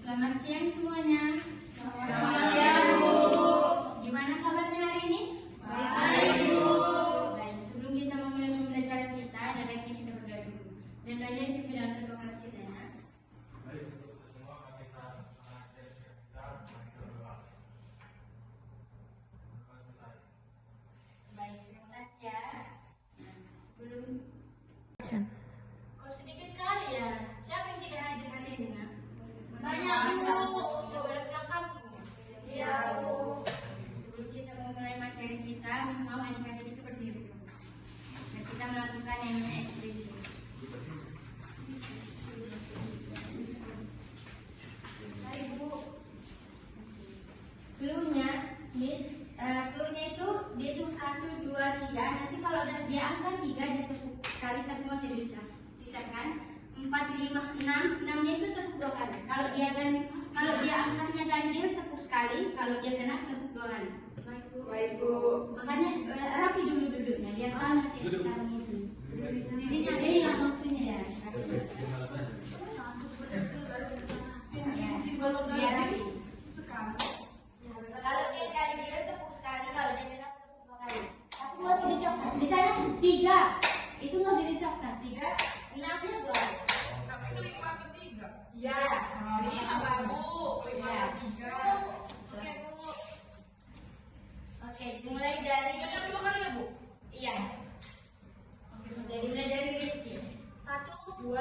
Selamat siang semuanya. Selamat siang, Bu. Gimana kabarnya hari ini? Baik, Bu. Baik, sebelum kita memulai pembelajaran kita, ada baiknya kita berdoa dulu. Dan belajar di bidang ketua kelas kita ya. Baik, terima kasih ya. Sebelum kok sedikit kali ya. Siapa yang tidak hadir hari ini, Nak? Banyak, Bu. Udah boleh pulang kampung ya? Iya, Bu. Sebelum kita memulai materi kita, Miss mau adik-adik itu berdiri dulu. Dan kita melakukan yang namanya ekspresi. Hai Bu. Cluenya, Miss, cluenya itu dihitung 1, 2, 3. Nanti kalau udah dia angka 3 ditepuk sekali tapi masih diucapkan 4, 5, 6. 6-nya itu tepuk 2 kali. Kalau dia angkanya ganjil tepuk sekali, kalau dia genap tepuk 2 kali. Baik, Bu. Makanya rapi dulu duduknya biar tahu nanti sekarang itu. Ini yang maksudnya ya. Biar rapi. Kalau dia ganjil tepuk sekali, kalau dia genap tepuk 2 kali. Tapi nggak usah dicopot. Misalnya 3, itu nggak usah dicopot. 3, 6-nya 2 kali. Tapi itu 5 ke 3. Ya. Ini apa, Bu? 5 Ya. ke 3. Oke, Bu. Oke, dimulai dari. Banyak 2 kali ya, Bu? Iya. Jadi mulai dari Rizky. 1, 2.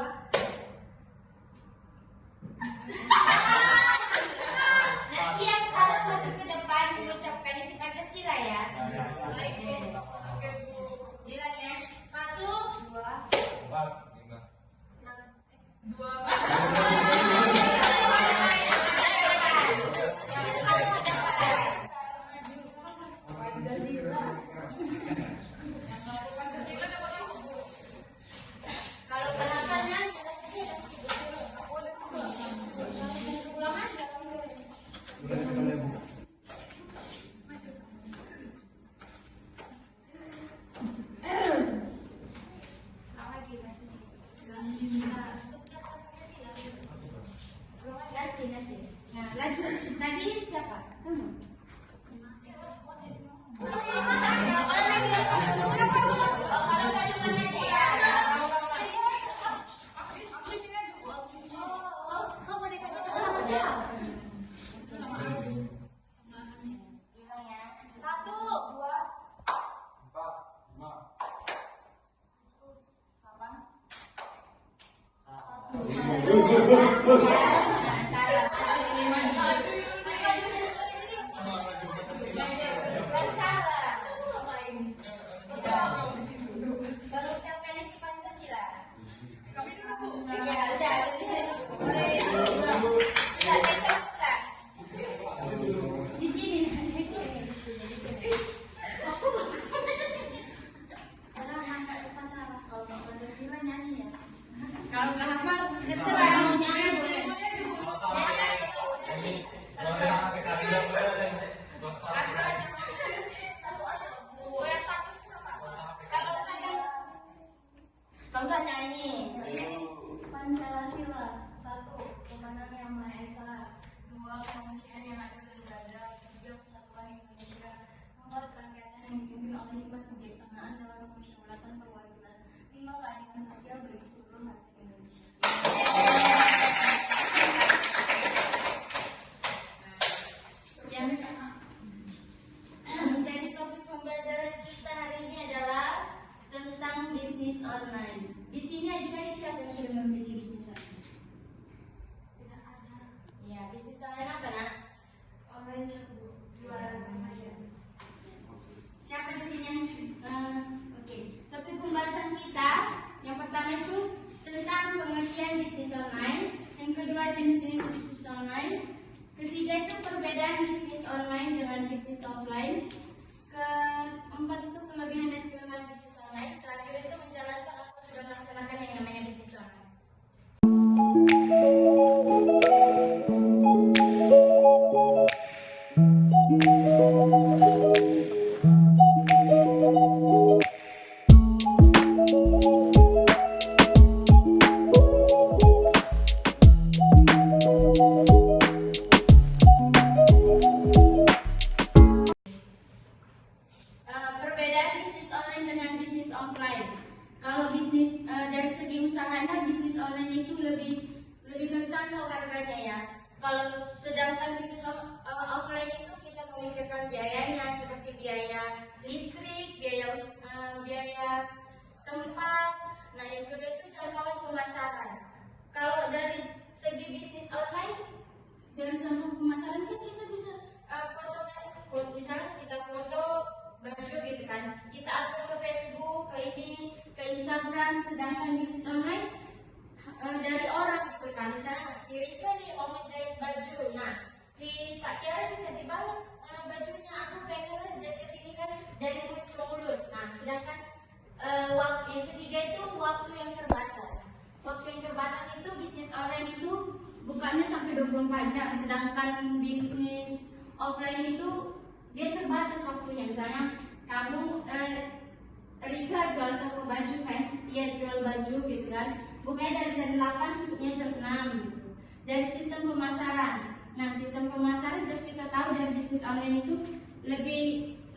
Nanti yang salah maju ke depan mengucapkan isi Pancasila ya. Baik, Bu. Oke, Bu. Bilang ya. 1, 2. 2. Pancasila dapat apa, Bu? Kalau balapannya ganti nasi. Nah, lanjut. Tadi siapa? Kamu. Oh, kalau kandungan aja ya. Aku di sini aja, Bu. Bilang ya. 1, 2. Kalau ucapkan isi Pancasila. Kami dulu, Bu. Ya udah, bisa dulu. Di sini. Kalau Pancasila nyanyi ya. Kalau nggak hafal, Terserah mau nyanyi boleh. Kalau nggak nyanyi. Pancasila, 1. Kemenangan yang Maha Esa, 2. Kemanusiaan yang adil dan beradab, 3. Persatuan Indonesia, 4. Kerakyatan yang dipimpin oleh hikmat kebijaksanaan dalam kemusyawaratan perwakilan, 5. Keadilan sosial bagi seluruh rakyat Indonesia. Yang menjadi topik pembelajaran kita hari ini adalah tentang bisnis online. Di sini adik-adik siapa yang sudah memiliki bisnis online? Tidak ada Ya, bisnis online apa nak? online shop, Bu. Jualan remaja. Siapa di sini yang oke. Topik pembahasan kita yang pertama itu tentang pengertian bisnis online, yang kedua jenis-jenis bisnis online, ketiga itu perbedaan bisnis online dengan bisnis offline, keempat itu kelebihan dan kelemahan bisnis online, terakhir itu menjalankan atau sudah melaksanakan yang namanya bisnis online. online dengan bisnis offline. Kalau bisnis dari segi usahanya, bisnis online itu lebih terjangkau harganya ya. Kalau sedangkan bisnis offline itu kita memikirkan biayanya seperti biaya listrik, biaya tempat. Nah, yang kedua itu jangkauan pemasaran. Kalau dari segi bisnis online, dari jangkauan pemasaran kan kita bisa misalnya kita foto baju gitu kan, kita upload ke Facebook, ke Instagram. Sedangkan bisnis online dari orang gitu kan, misalnya si Rika nih mau menjahit baju, nah si Kak Tiara bisa dibalut bajunya, aku pengen jahit kesini kan, dari mulut ke mulut. Nah, sedangkan waktu yang ketiga itu waktu yang terbatas. Waktu yang terbatas itu bisnis online itu bukanya sampai 24 jam, sedangkan bisnis offline itu dia terbatas waktunya. Misalnya kamu Rika jual toko baju kan, iya jual baju gitu kan, bukanya dari jam 8 tutupnya jam 6 gitu. Dari sistem pemasaran, nah sistem pemasaran terus kita tahu dari bisnis online itu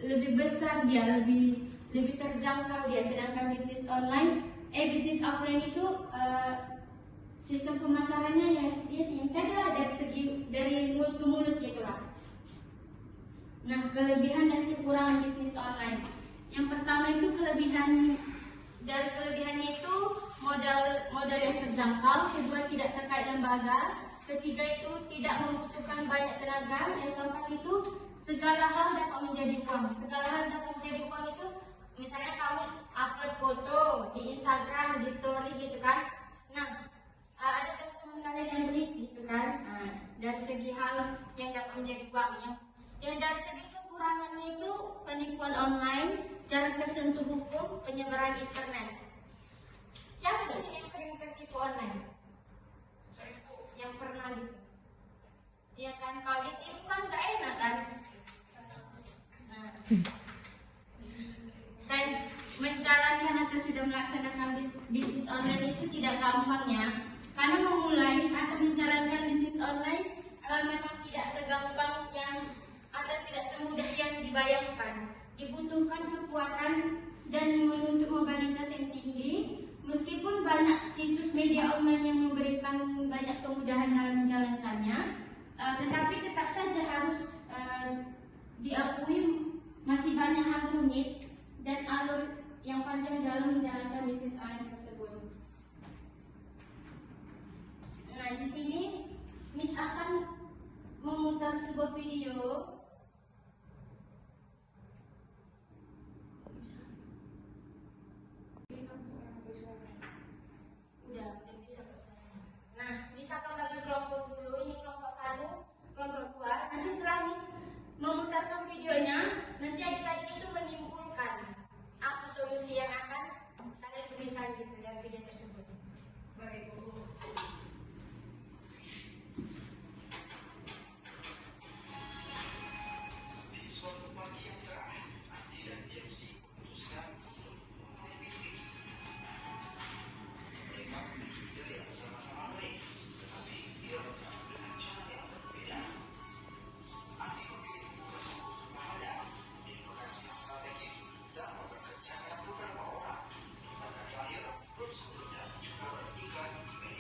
lebih besar dia, lebih terjangkau dia. Sedangkan bisnis offline itu sistem pemasarannya ya yang tadi lah, dari mulut ke mulut gitu lah. Nah, kelebihan dan kekurangan bisnis online. Yang pertama itu kelebihannya itu modal yang terjangkau, kedua tidak terkait lembaga, ketiga itu tidak membutuhkan banyak tenaga, yang keempat itu segala hal dapat menjadi uang. Segala hal dapat menjadi uang itu misalnya kamu upload foto di Instagram, di story gitu kan. Nah, ada teman-teman kalian yang beli gitu kan. Nah, dari segi hal yang dapat menjadi uang, yang dari segi kekurangannya itu penipuan online, jarang tersentuh hukum, penyebaran internet. Siapa di sini yang sering tertipu online? Yang pernah gitu? Iya kan, kalau ditipu kan gak enak kan? Nah, dan menjalankan atau sudah melaksanakan bisnis online itu tidak gampang ya. Karena memulai atau menjalankan bisnis online memang tidak segampang atau tidak semudah yang dibayangkan. Dibutuhkan kekuatan dan menuntut mobilitas yang tinggi. Meskipun banyak situs media online yang memberikan banyak kemudahan dalam menjalankannya, tetapi tetap saja harus diakui masih banyak hal rumit dan alur yang panjang dalam menjalankan bisnis online tersebut. Nah, di sini Miss akan memutar sebuah video. Udah bisa selesai. Nah, bisa kembali kelompok dulu. Ini kelompok 1, kelompok 2. Nanti setelah Miss memutarkan videonya, nanti adik-adik itu menyimpulkan apa solusi yang akan kalian berikan gitu dari video tersebut. Baik, Bu. Di suatu pagi yang cerah, Andi dan Jesse memutuskan untuk memulai bisnis. Mereka memiliki ide yang sama-sama baik, tetapi dilakukan dengan cara yang berbeda. Andi memilih membuka toko sembahada di lokasi yang strategis dan mempekerjakan beberapa orang, bahkan terakhir terus sebelumnya juga beriklan di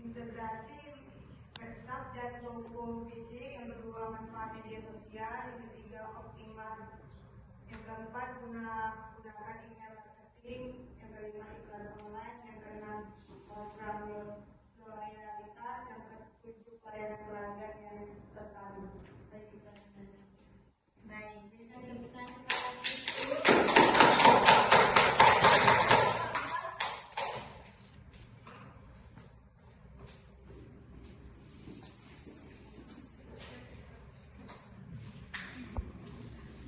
integrasi WhatsApp dan toko fisik. Yang kedua, manfaat media sosial. Yang ketiga, optimal. Yang keempat, gunakan email marketing. Yang kelima, iklan online. Yang keenam, program loyalitas. Yang ketujuh, pelayanan pelanggan yang terpadu. Baik, kita Baik, berikan tepuk tangan kepada Ibu.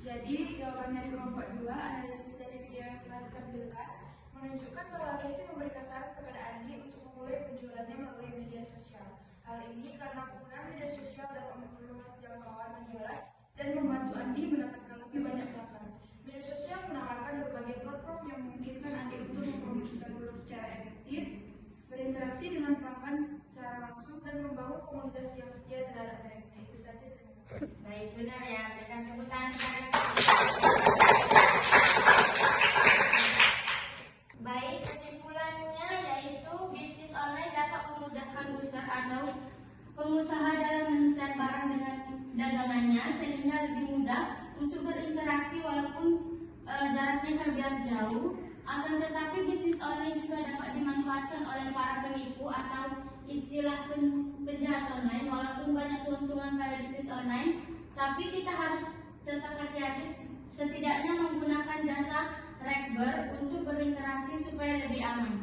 Jadi, jawabannya di kelompok 2, analisis dari video yang telah ditampilkan menunjukkan bahwa Casey memberikan saran kepada Andi untuk memulai penjualannya melalui media sosial. Hal ini karena penggunaan media sosial dapat memperluas jangkauan penjualan dan membantu Andi mendapatkan lebih banyak pelanggan. Media sosial menawarkan berbagai platform yang memungkinkan Andi untuk mempromosikan produk secara efektif, berinteraksi dengan pelanggan secara langsung, dan membangun komunitas yang setia terhadap mereknya. Itu saja, terima kasih. Baik, benar ya. Berikan tepuk tangan kepada Baik, kesimpulannya yaitu bisnis online dapat memudahkan usaha atau pengusaha dalam men-share barang dengan dagangannya sehingga lebih mudah untuk berinteraksi walaupun jaraknya terbilang jauh. Akan tetapi bisnis online juga dapat dimanfaatkan oleh para penipu atau istilah penjahat online. Walaupun banyak keuntungan pada bisnis online, tapi kita harus tetap hati-hati, setidaknya menggunakan jasa Rekber untuk berinteraksi supaya lebih aman.